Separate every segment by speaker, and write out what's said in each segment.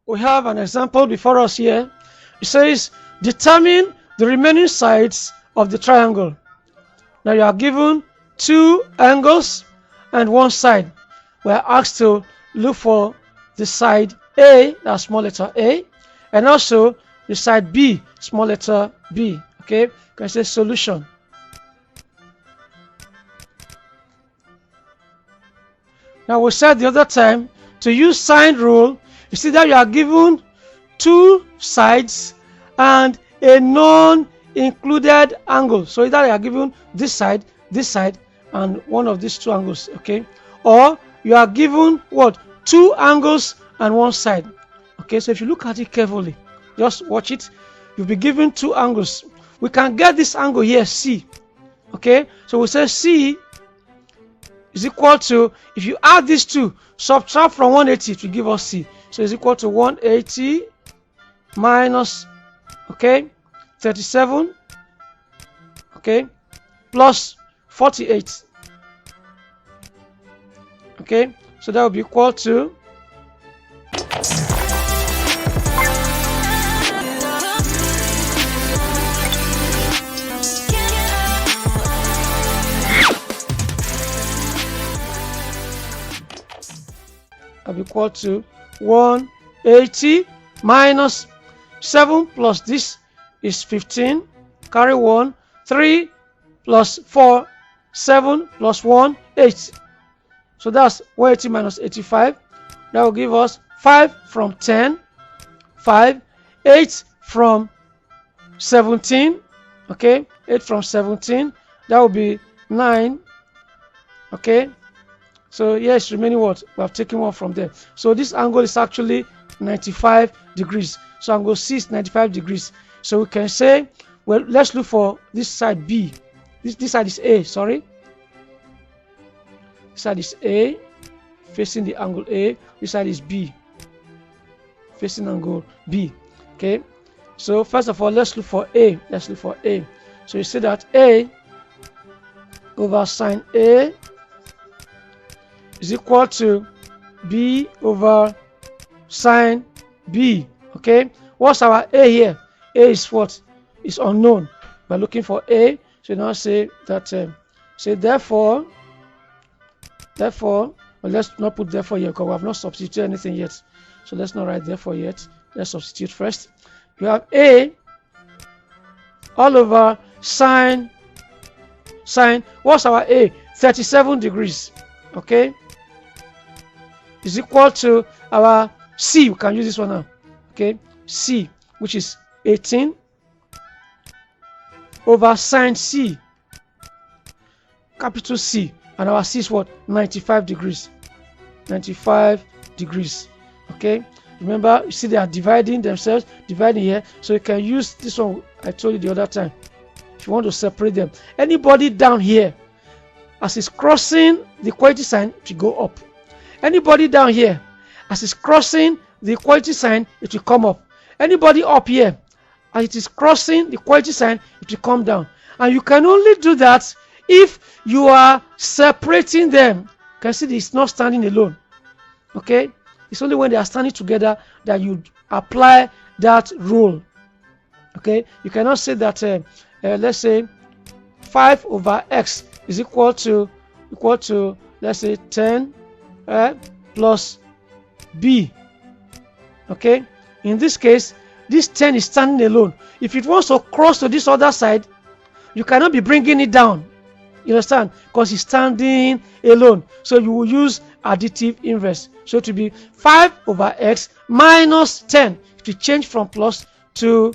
Speaker 1: we have an example before us here. It says, determine the remaining sides of the triangle. Now you are given two angles and one side. We are asked to look for the side A, that's small letter A, and also the side B, small letter B. Okay, you can say solution. Now we said the other time, to use sine rule, you see that you are given two sides and a non-included angle. So either you are given this side, and one of these two angles, okay? Or you are given what? Two angles and one side. Okay, so if you look at it carefully, just watch it. You'll be given two angles. We can get this angle here, C. Okay, so we say C is equal to, if you add these two, subtract from 180 to give us C. So it's equal to 180 minus, okay, 37, okay, plus 48. Okay, so that will be equal to equal to 180 minus 7 plus this is 15, carry 1, 3 plus 4, 7 plus 1, 8. So that's 180 minus 85. That will give us 5 from 10, 5, 8 from 17, okay, 8 from 17, that will be 9, okay. So yes, remaining what? We have taken one from there. So this angle is actually 95 degrees. So angle C is 95 degrees. So we can say, well, let's look for this side B. This side is A, sorry. This side is A, facing the angle A. This side is B, facing angle B. Okay. So first of all, let's look for A. Let's look for A. So you see that A over sine A is equal to B over sine B. Okay, what's our A here? A is what? Is unknown. We're looking for A. So now say that say therefore, well, let's not put therefore here because we have not substituted anything yet. So let's not write therefore yet. Let's substitute first. You have A all over sine, what's our A? 37 degrees. Okay, is equal to our C. We can use this one now. Okay, C, which is 18 over sine C, capital C, and our C is what? 95 degrees. 95 degrees. Okay, remember, you see they are dividing themselves, dividing here, so you can use this one I told you the other time if you want to separate them. Anybody down here, as it's crossing the equality sign, it will go up. Anybody down here, as it's crossing the equality sign, it will come up. Anybody up here, as it is crossing the equality sign, it will come down. And you can only do that if you are separating them. You can see it's not standing alone. Okay, it's only when they are standing together that you apply that rule. Okay, you cannot say that let's say 5 over x is equal to let's say 10 plus b. Okay, in this case this 10 is standing alone. If it wants to cross to this other side, you cannot be bringing it down, you understand, because it's standing alone. So you will use additive inverse. So to be 5 over x minus 10, to change from plus to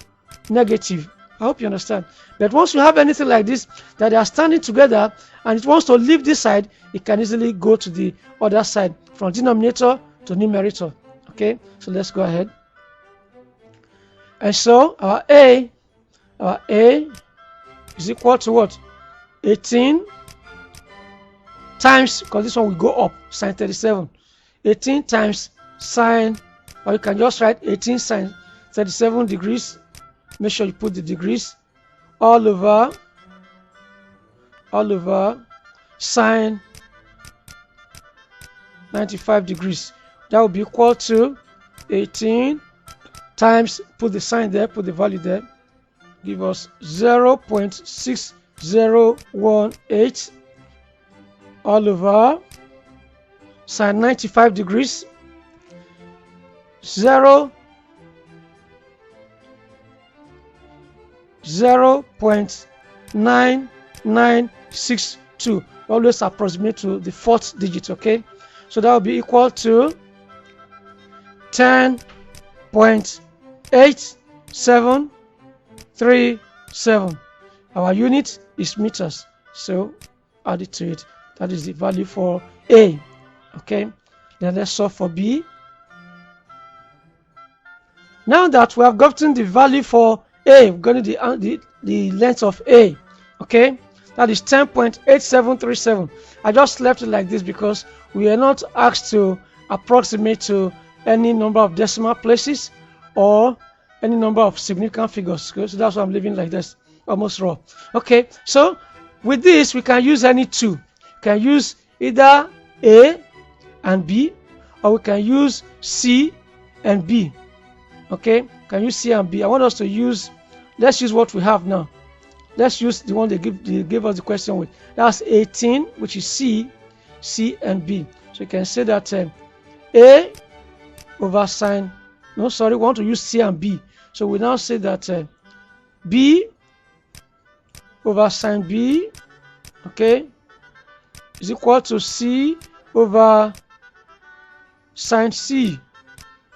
Speaker 1: negative. I hope you understand. But once you have anything like this, that they are standing together and it wants to leave this side, it can easily go to the other side from denominator to numerator. Okay, so let's go ahead. And so our A is equal to what? 18 times, because this one will go up, sine 37. 18 times sine, or you can just write 18 sine 37 degrees. Make sure you put the degrees, all over sine 95 degrees. That will be equal to 18 times, put the sign there, put the value there, give us 0.6018 all over sine 95 degrees 0.9962. Always approximate to the fourth digit, okay? So that will be equal to 10.8737. Our unit is meters, so add it to it. That is the value for A. Okay, then let's solve for B. Now that we have gotten the value for A, we've gotten the length of A. Okay, that is 10.8737. I just left it like this because we are not asked to approximate to any number of decimal places or any number of significant figures. So that's why I'm leaving like this, almost raw. Okay, so with this we can use any two. We can use either A and B, or we can use C and B. Okay, can use C and B. I want us to use, let's use what we have now. Let's use the one they gave us the question with. That's 18, which is C and B. So you can say that A over sine, no, sorry, we want to use C and B. So we now say that B over sine B, okay, is equal to C over sine C.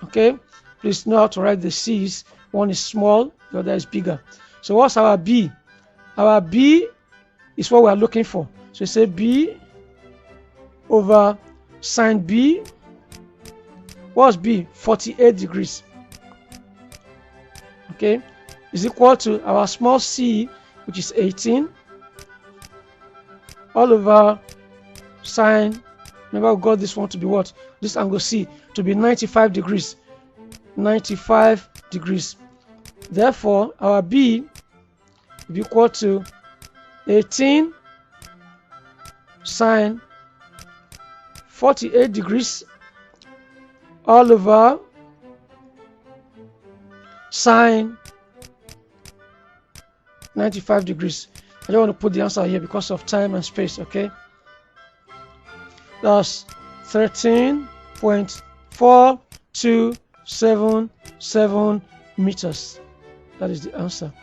Speaker 1: Okay, please know how to write the C's. One is small, the other is bigger. So what's our B? Our B is what we are looking for. So you say B over sine B. What's B? 48 degrees. Okay, is equal to our small c, which is 18, all over sine. Remember, we got this one to be what? This angle C to be 95 degrees. 95 degrees. Therefore, our B will be equal to 18 sine 48 degrees all over sine 95 degrees. I don't want to put the answer here because of time and space, okay? That's 13.4277 meters. That is the answer.